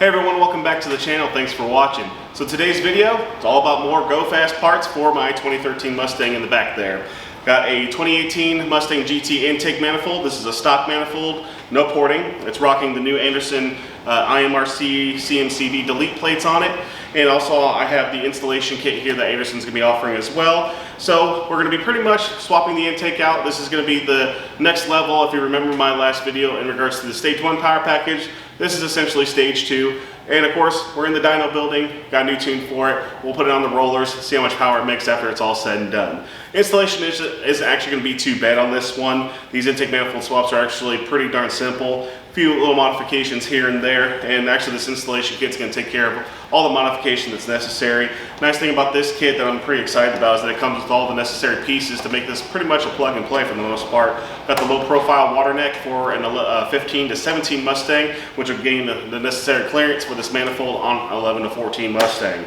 Hey everyone, welcome back to the channel. Thanks for watching. So today's video, it's all about more go-fast parts for my 2013 Mustang in the back there. Got a 2018 Mustang GT intake manifold. This is a stock manifold, no porting. It's rocking the new Anderson IMRC CMCV delete plates on it. And also I have the installation kit here that Anderson's going to be offering as well. So we're going to be pretty much swapping the intake out. This is going to be the next level. If you remember my last video in regards to the stage 1 power package, this is essentially stage 2. And of course, we're in the dyno building, got a new tune for it. We'll put it on the rollers, see how much power it makes after it's all said and done. Installation isn't actually going to be too bad on this one. These intake manifold swaps are actually pretty darn simple. A few little modifications here and there, and actually this installation kit's going to take care of all the modification that's necessary. Nice thing about this kit that I'm pretty excited about is that it comes with all the necessary pieces to make this pretty much a plug and play for the most part. Got the low profile water neck for a 15 to 17 Mustang, which will gain the necessary clearance for this manifold on 11 to 14 Mustang.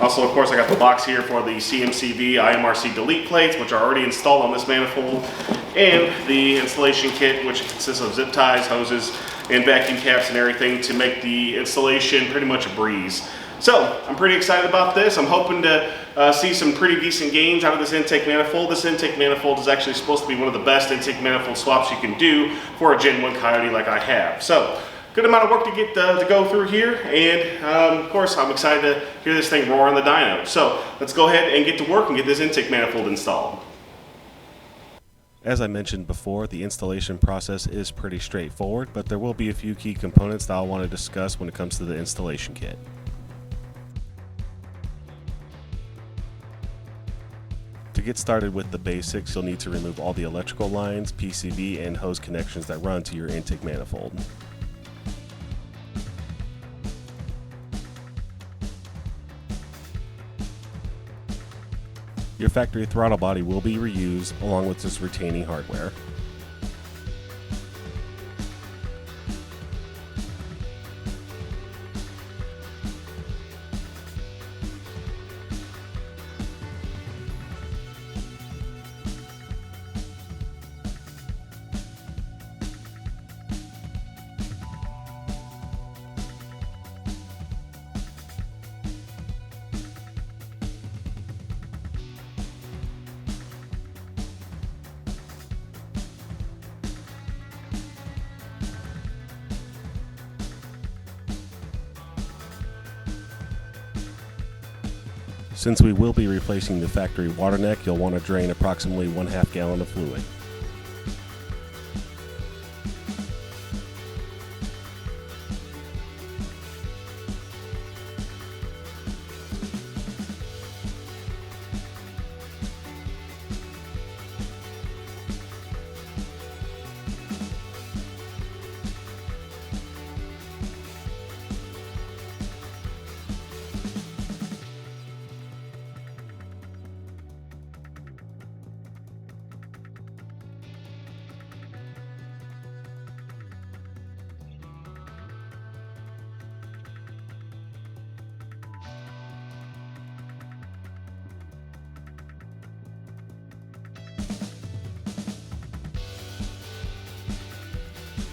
Also, of course, I got the box here for the CMCV IMRC delete plates, which are already installed on this manifold, and the installation kit, which consists of zip ties, hoses, and vacuum caps and everything to make the installation pretty much a breeze. So, I'm pretty excited about this. I'm hoping to see some pretty decent gains out of this intake manifold. This intake manifold is actually supposed to be one of the best intake manifold swaps you can do for a Gen 1 Coyote like I have. So, good amount of work to get to go through here, and of course I'm excited to hear this thing roar on the dyno. So let's go ahead and get to work and get this intake manifold installed. As I mentioned before, the installation process is pretty straightforward, but there will be a few key components that I'll want to discuss when it comes to the installation kit. To get started with the basics, you'll need to remove all the electrical lines, PCV, and hose connections that run to your intake manifold. Your factory throttle body will be reused along with this retaining hardware. Since we will be replacing the factory water neck, you'll want to drain approximately 1/2 gallon of fluid.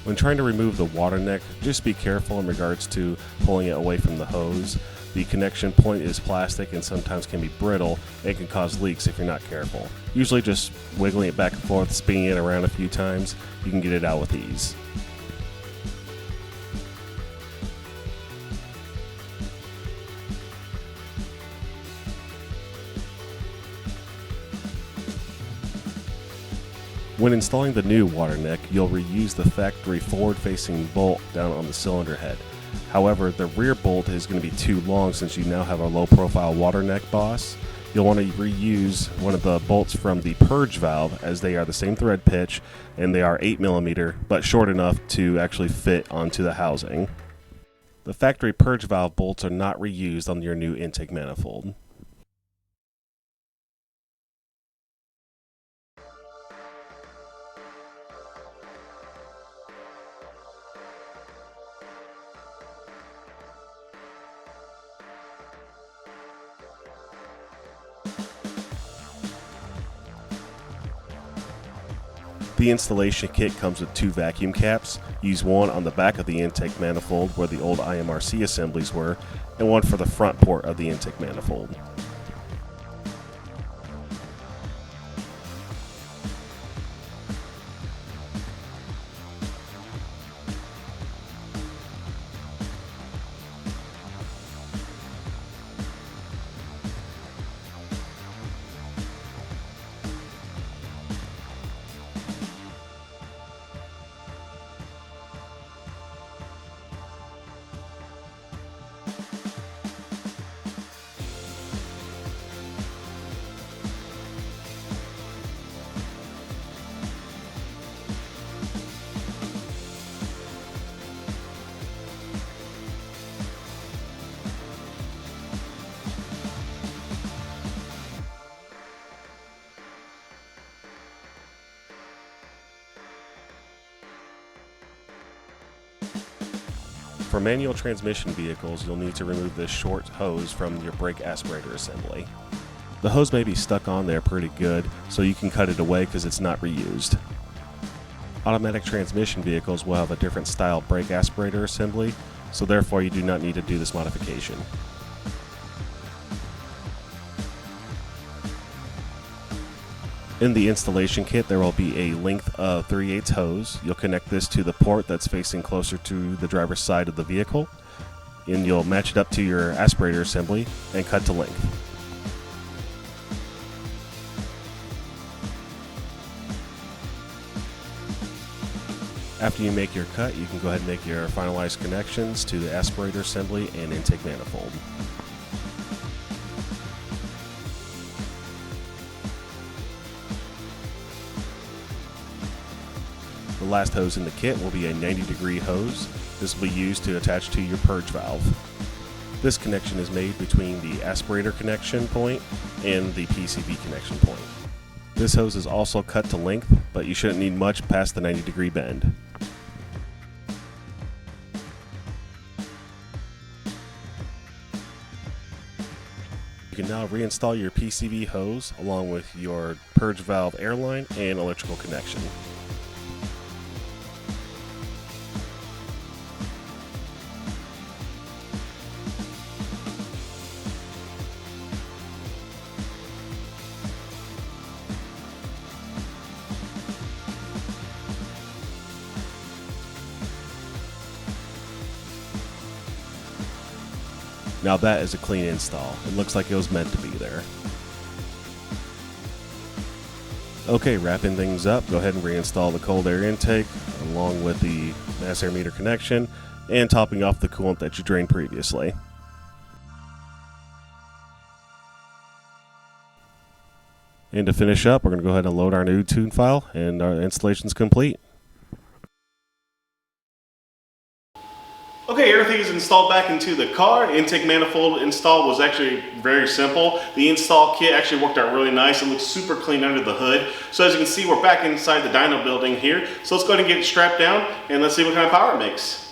When trying to remove the water neck, just be careful in regards to pulling it away from the hose. The connection point is plastic and sometimes can be brittle and can cause leaks if you're not careful. Usually just wiggling it back and forth, spinning it around a few times, you can get it out with ease. When installing the new water neck, you'll reuse the factory forward-facing bolt down on the cylinder head. However, the rear bolt is going to be too long since you now have a low-profile water neck boss. You'll want to reuse one of the bolts from the purge valve, as they are the same thread pitch and they are 8mm but short enough to actually fit onto the housing. The factory purge valve bolts are not reused on your new intake manifold. The installation kit comes with 2 vacuum caps. Use one on the back of the intake manifold where the old IMRC assemblies were, and one for the front port of the intake manifold. For manual transmission vehicles, you'll need to remove this short hose from your brake aspirator assembly. The hose may be stuck on there pretty good, so you can cut it away because it's not reused. Automatic transmission vehicles will have a different style brake aspirator assembly, so therefore you do not need to do this modification. In the installation kit, there will be a length of 3/8 hose. You'll connect this to the port that's facing closer to the driver's side of the vehicle, and you'll match it up to your aspirator assembly and cut to length. After you make your cut, you can go ahead and make your finalized connections to the aspirator assembly and intake manifold. The last hose in the kit will be a 90-degree hose. This will be used to attach to your purge valve. This connection is made between the aspirator connection point and the PCV connection point. This hose is also cut to length, but you shouldn't need much past the 90-degree bend. You can now reinstall your PCV hose along with your purge valve airline and electrical connection. Now that is a clean install. It looks like it was meant to be there. Okay, wrapping things up, go ahead and reinstall the cold air intake along with the mass air meter connection and topping off the coolant that you drained previously. And to finish up, we're going to go ahead and load our new tune file, and our installation's complete. Okay, everything is installed back into the car. Intake manifold install was actually very simple. The install kit actually worked out really nice. It looks super clean under the hood. So as you can see, we're back inside the dyno building here. So let's go ahead and get it strapped down and let's see what kind of power it makes.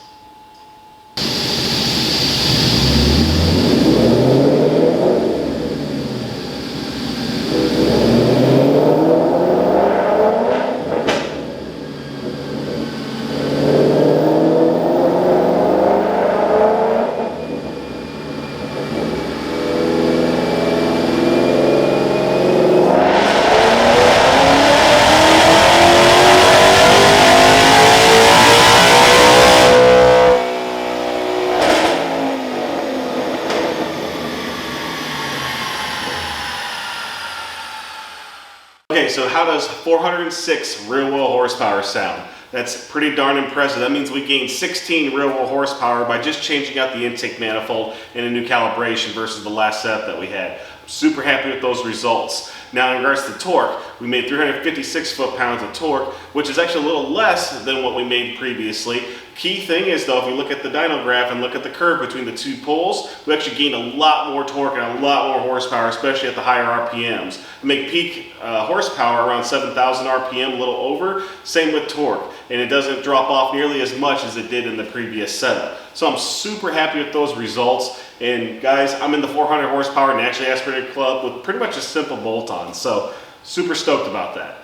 Okay, so how does 406 real-world horsepower sound? That's pretty darn impressive. That means we gained 16 real-world horsepower by just changing out the intake manifold and a new calibration versus the last setup that we had. I'm super happy with those results. Now in regards to torque, we made 356 foot-pounds of torque, which is actually a little less than what we made previously. Key thing is though, if you look at the dyno graph and look at the curve between the two poles, we actually gained a lot more torque and a lot more horsepower, especially at the higher RPMs. We make peak horsepower around 7,000 RPM, a little over, same with torque. And it doesn't drop off nearly as much as it did in the previous setup. So I'm super happy with those results. And guys, I'm in the 400 horsepower naturally aspirated club with pretty much a simple bolt-on. So super stoked about that.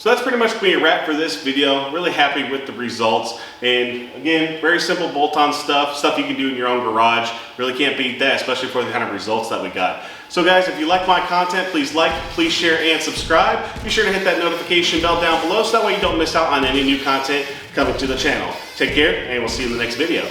So that's pretty much going to be a wrap for this video. Really happy with the results. And again, very simple bolt-on stuff you can do in your own garage. Really can't beat that, especially for the kind of results that we got. So guys, if you like my content, please like, please share, and subscribe. Be sure to hit that notification bell down below so that way you don't miss out on any new content coming to the channel. Take care, and we'll see you in the next video.